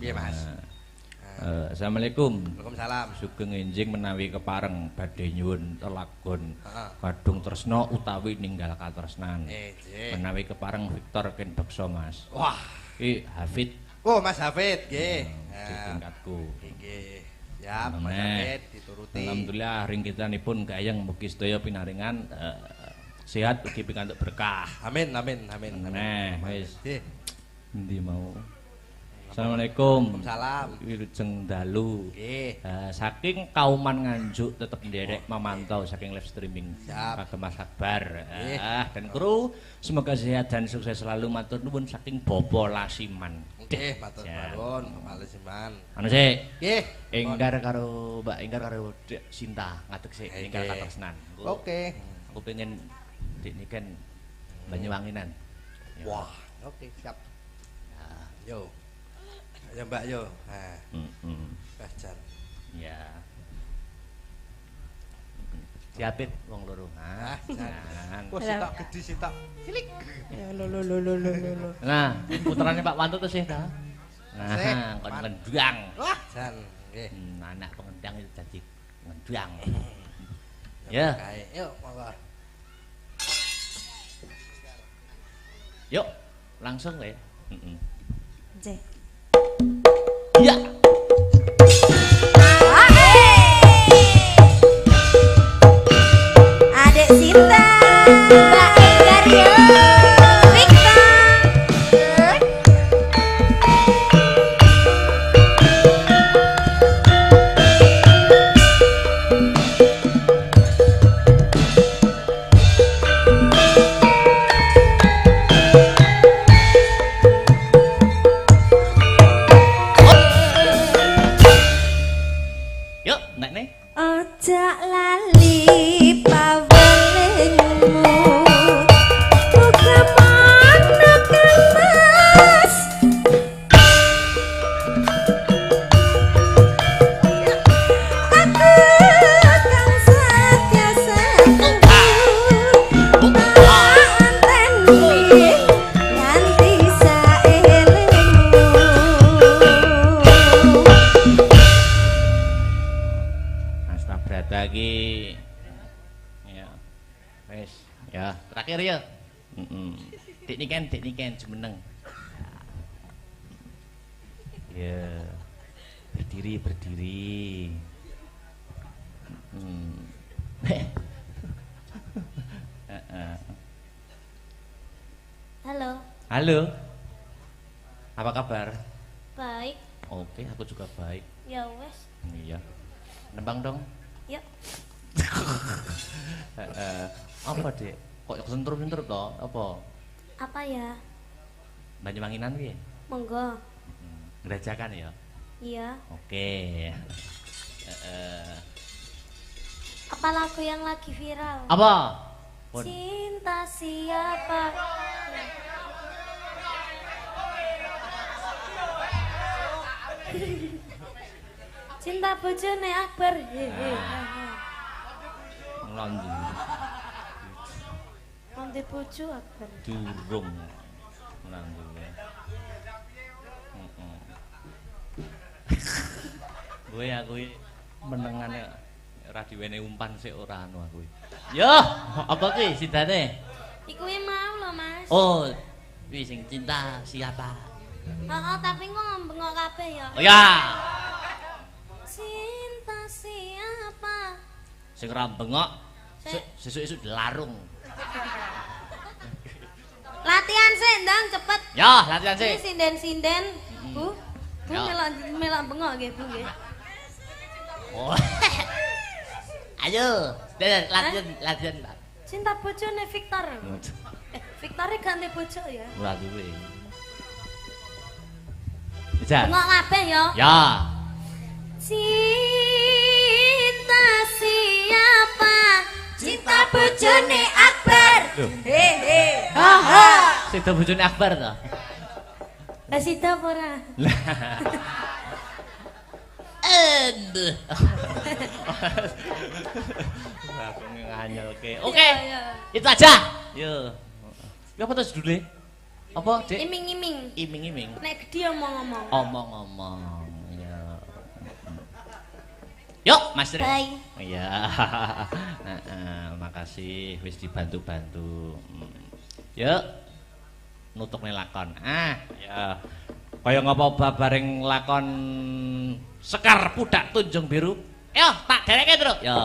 Piye Mas? Assalamualaikum. Waalaikumsalam. Sugeng enjing menawi kepareng badhe nyuwun telagon kadung tresna utawi ninggal katresnan. Menawi kepareng Victor ken beksa Mas. Wah, iki Hafid. Oh, Mas Hafid nggih. Tingkatku. Nggih. Siap, Mas Hafid dituruti. Alhamdulillah ring kitanipun gayeng mugi sedaya pinaringan sehat ugi pikantuk berkah. Amin amin amin. Nah, wis. Nggih. Endi mau? Assalamualaikum. Waalaikumsalam. Wilujeng dalu. Nggih. Saking kauman Nganjuk tetep nderek memantau saking live streaming. Siap. Kagem Mas Akbar. Dan kru semoga sehat dan sukses selalu matur nuwun saking Bopo Lasiman. Nggih, matur nuwun Bapak Lasiman. Anu sik. Nggih. Enggar karo Mbak Enggar karo Dek Sinta ngadeg sik enggar katresnan. Oke. Aku pengen Dik niken Banyuwanginan. Wah, oke siap. Yo. Ya Mbak yo. Nah. Bajan. Ya. Siapin wong loro. Jangan. Wah, sitok gede sitok. Cilik. Ya lo. Nah, putrane Pak Wanto tuh sih ta. Nah, kon ngendang. Wah, jan nggih. Anak pengendang itu dadi ngendang. Ya. Yuk, monggo. Yuk, langsung ya. Nggih. Iya. Adek Sinta, Mbak Enggar yo, Victor. Yuk, nek nih. Ojo lali pawelingmu, buka mana kemas. Aku kan setiasaku, anteni nganti saelingmu. Brata iki ya wis ya terakhir ya dik niken jumeneng ya berdiri halo apa kabar? Baik. Oke, aku juga baik. Ya wes. Iya. Nembang dong. Yuk. Apa dek? Kok sentur-sentur toh? Apa? Apa ya? Banyuwanginan piye? Monggo. Gerajakan ya? Iya. Oke. Apa lagu yang lagi viral? Apa? Cinta siapa? Cinta bojone Akbar. Ngelanjut. Nanti bojo Akbar. Durung. Ngelanjut. Gue aku menengane ora diwene umpan sik ora anu aku. Yo, apa ki sidane? Iku mau lho, Mas. Oh, wis sing cinta siapa? Heeh, tapi kok ngembengok kabeh ya. Oh ya. Cinta siapa? Sing ora bengok sesuk-esuk dilarung. Latihan sih, ndang cepet. Ya, latihan sih. Ini sinden-sinden, Bu. Bu Ya. melak bengok nggih, Bu nggih. Oh. Ayo, latihan. Cinta bojone Victor. Victornya ganti bojo ya. Ora duwe. Bisa. Bengok kabeh ya. Ya. Cinta siapa? Cinta bojone Akbar. Hehe. Ha ha. Sida bojone Akbar to. Lah sida apa ora? Aku nganyelke. Oke. Itu aja. Yo. Ya apa terus dulu? Apa, Dek? Iming-iming. Iming-iming. Nek gedhi omong-omong. Omong-omong. Ya. Yuk, Mas Tri. Bye. Iya. Makasih wis dibantu-bantu. Yuk. Nutukne lakon. Ya. Kaya ngapa babareng lakon Sekar Pudak Tunjung Biru? Yo, tak dereke, Tru. Yo.